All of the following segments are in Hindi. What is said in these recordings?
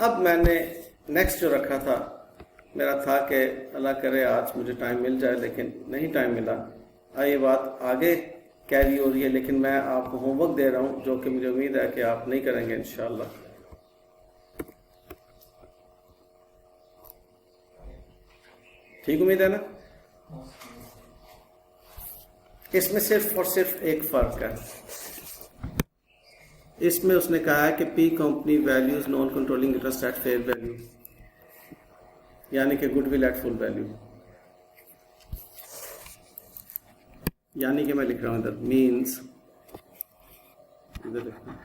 अब मैंने नेक्स्ट जो रखा था, मेरा था कि अल्लाह करे आज मुझे टाइम मिल जाए, लेकिन नहीं टाइम मिला। ये बात आगे कैरी हो रही है, लेकिन मैं आपको होमवर्क दे रहा हूँ जो कि मुझे उम्मीद है कि आप नहीं करेंगे इंशाल्लाह। ठीक उम्मीद है ना? इसमें सिर्फ और सिर्फ एक फर्क है। इसमें उसने कहा है कि P company values non controlling interest at fair value, यानी कि गुडविल एट फुल वैल्यू। यानी कि मैं लिख रहा हूं इधर मीन्स, इधर लिखना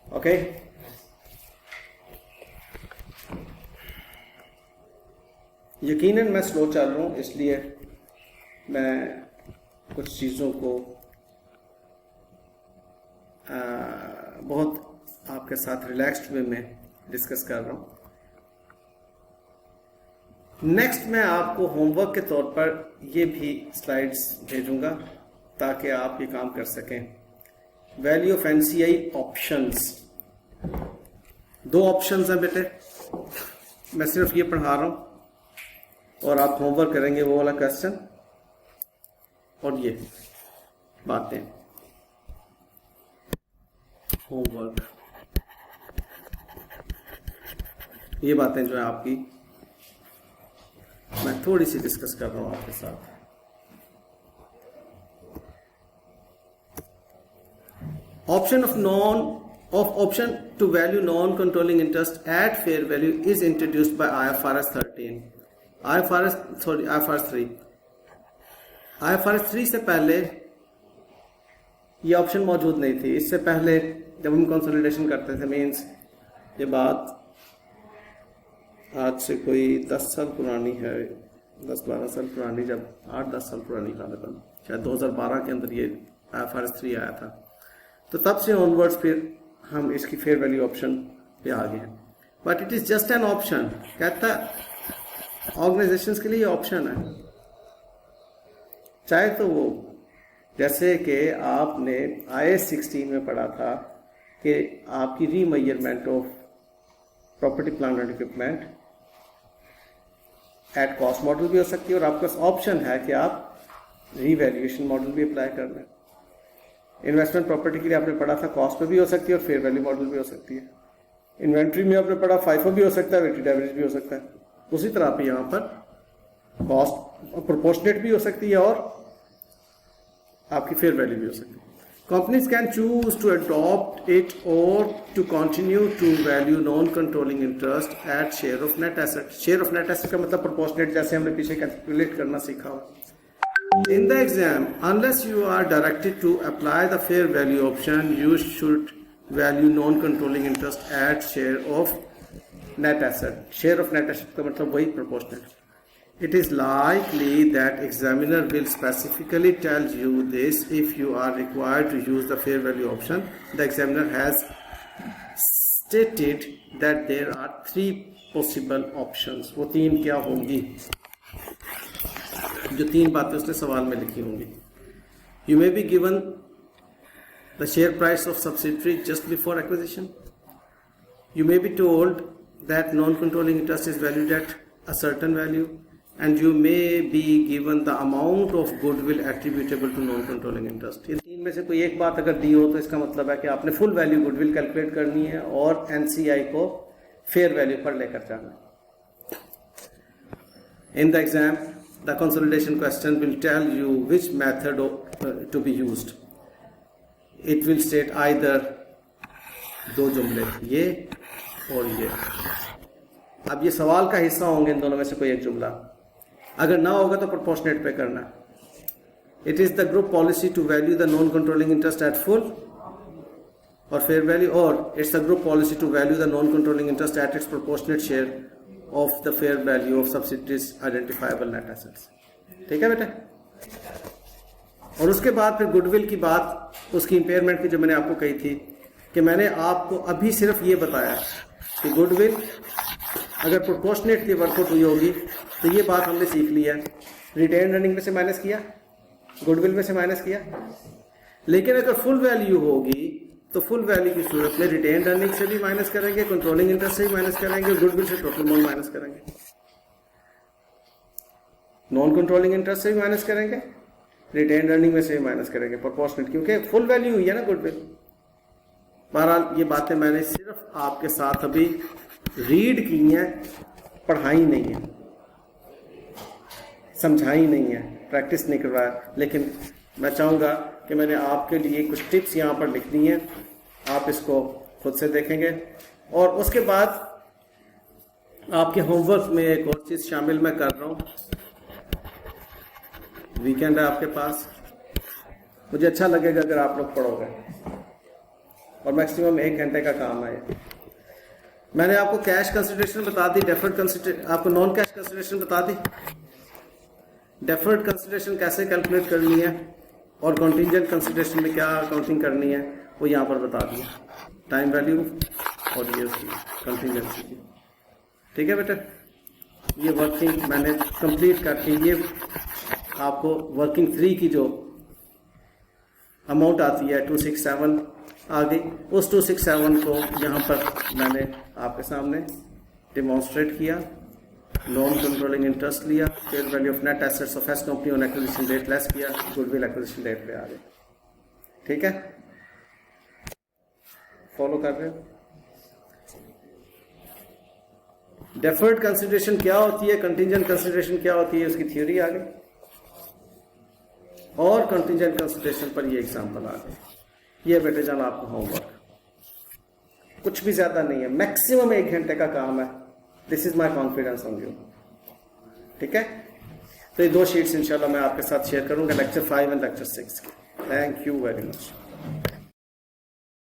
ओके। यकीनन मैं स्लो चल रहा हूँ, इसलिए मैं कुछ चीज़ों को बहुत आपके साथ रिलैक्स्ड वे में डिस्कस कर रहा हूँ। नेक्स्ट मैं आपको होमवर्क के तौर पर ये भी स्लाइड्स भेजूंगा ताकि आप ये काम कर सकें। Value of NCI options, 2 options हैं बेटे, मैं सिर्फ ये पढ़ा रहा हूं और आप होमवर्क करेंगे वो वाला क्वेश्चन और ये बातें होमवर्क, ये बातें जो है आपकी मैं थोड़ी सी डिस्कस कर रहा हूं आपके साथ। Option to value non-controlling interest at fair value is introduced by IFRS 13. IFRS 3. IFRS 3 से पहले ये ऑप्शन मौजूद नहीं थी। इससे पहले जब हम कंसोलिडेशन करते थे, मीन्स ये बात आज से कोई 10 साल पुरानी है, 10-12 साल पुरानी, जब 8-10 साल पुरानी गालिबन, शायद 2012 के अंदर ये IFRS 3 आया था। तो तब से ऑनवर्ड्स फिर हम इसकी फेयर वैल्यू ऑप्शन पे आ गए हैं। But it is just an option, कहता ऑर्गेनाइजेशंस के लिए ऑप्शन है। चाहे तो वो, जैसे कि आपने IAS 16 में पढ़ा था कि आपकी remeasurement of property plant and equipment at cost model भी हो सकती है, और आपके पास ऑप्शन है कि आप रीवैल्यूएशन मॉडल भी अप्लाई कर लें। इन्वेस्टमेंट प्रॉपर्टी के लिए आपने पढ़ा था कॉस्ट पे भी हो सकती है और फेयर वैल्यू मॉडल भी हो सकती है। इन्वेंट्री में आपने पढ़ा FIFO भी हो सकता है, वेटेड एवरेज भी हो सकता है। उसी तरह पे यहाँ पर कॉस्ट प्रोपोर्शनेट भी हो सकती है और आपकी फेयर वैल्यू भी हो सकती है। Companies can choose to adopt it और to continue to value non controlling interest at share of net asset. Share of net asset का मतलब प्रोपोर्शनेट, जैसे हमने पीछे कैलकुलेट करना सीखा हो। In the exam, unless you are directed to apply the fair value option, you should value non-controlling interest at share of net asset. Share of net asset का मतलब वही proportional. It is likely that examiner will specifically tell you this if you are required to use the fair value option. The examiner has stated that there are 3 possible options. वो 3 क्या होंगी? जो 3 बातें उसने सवाल में लिखी होंगी। You may be given the share price of subsidiary just before acquisition. You may be told that non controlling interest is valued at a certain value, and you may be given the amount of goodwill attributable to non controlling interest. इन 3 में से कोई एक बात अगर दी हो तो इसका मतलब है कि आपने फुल वैल्यू गुडविल कैलकुलेट करनी है और एनसीआई को फेयर वैल्यू पर लेकर जाना है। In the exam the consolidation question will tell you which method to be used. It will state either 2 जुमले, ये और ये। अब ये सवाल का हिस्सा होंगे इन दोनों में से कोई एक जुमला। अगर ना होगा तो प्रोपोर्शनेट पे करना। It is the group policy to value the non-controlling interest at full or fair value, or it's the group policy to value the non-controlling interest at its proportionate share of the fair value of subsidiaries identifiable net assets। ठीक है बेटा? और उसके बाद फिर गुडविल की बात, उसकी इंपेयरमेंट की जो मैंने आपको कही थी कि मैंने आपको अभी सिर्फ ये बताया कि गुडविल अगर प्रोपोर्शनेटली वर्कआउट हुई होगी तो ये बात हमने सीख ली है। रिटेन अर्निंग में से माइनस किया, गुडविल में से माइनस किया। लेकिन अगर फुल वैल्यू होगी तो फुल वैल्यू की सूरत में रिटेन अर्निंग से भी माइनस करेंगे, कंट्रोलिंग इंटरेस्ट से भी माइनस करेंगे, गुडविल से टोटल अमाउंट माइनस करेंगे, नॉन कंट्रोलिंग इंटरेस्ट से भी माइनस करेंगे, रिटेन अर्निंग में से भी माइनस करेंगे प्रोपोर्शनेट, क्योंकि फुल वैल्यू हुई है ना गुडविल। बहरहाल ये बातें मैंने सिर्फ आपके साथ अभी रीड की हैं, पढ़ाई नहीं है, समझाई नहीं है, प्रैक्टिस नहीं करवाया। लेकिन मैं चाहूँगा कि मैंने आपके लिए कुछ टिप्स यहाँ पर लिख दी हैं, आप इसको खुद से देखेंगे और उसके बाद आपके होमवर्क में एक और चीज़ शामिल मैं कर रहा हूँ। वीकेंड है आपके पास, मुझे अच्छा लगेगा अगर आप लोग पढ़ोगे और मैक्सिमम 1 घंटे का काम है। मैंने आपको कैश कंसिडरेशन बता दी, डेफर्ड कंसिडरेशन, आपको नॉन कैश कंसिडरेशन बता दी, डेफर्ड कंसिडरेशन कैसे कैलकुलेट करनी है और कॉन्टिजेंट कंसिडरेशन में क्या अकाउंटिंग करनी है वो यहाँ पर बता दिया, टाइम वैल्यू और ये उसकी कंटिजेंसी की। ठीक है बेटा, ये वर्किंग मैंने कंप्लीट करके ये आपको वर्किंग 3 की जो अमाउंट आती है 267 आ गई, उस 267 को यहाँ पर मैंने आपके सामने डिमॉन्स्ट्रेट किया। नॉन कंट्रोलिंग इंटरेस्ट लिया, fair value of net assets of S company on acquisition date less किया, गुडविल एक्विजिशन डेट पे आ गए। ठीक है, फॉलो कर रहे हो? डेफर्ड कंसिडरेशन क्या होती है, कंटिजेंट कंसिडरेशन क्या होती है, उसकी थ्योरी आ गई और कंटिजेंट कंसिडरेशन पर ये एग्जांपल आ गए। ये बेटे जान आपका होमवर्क, कुछ भी ज्यादा नहीं है, मैक्सिमम 1 घंटे का काम है। This is my confidence on you. ठीक है, तो ये 2 शीट्स इंशाल्लाह मैं आपके साथ शेयर करूंगा, लेक्चर 5 एंड लेक्चर 6 की। Thank you very much.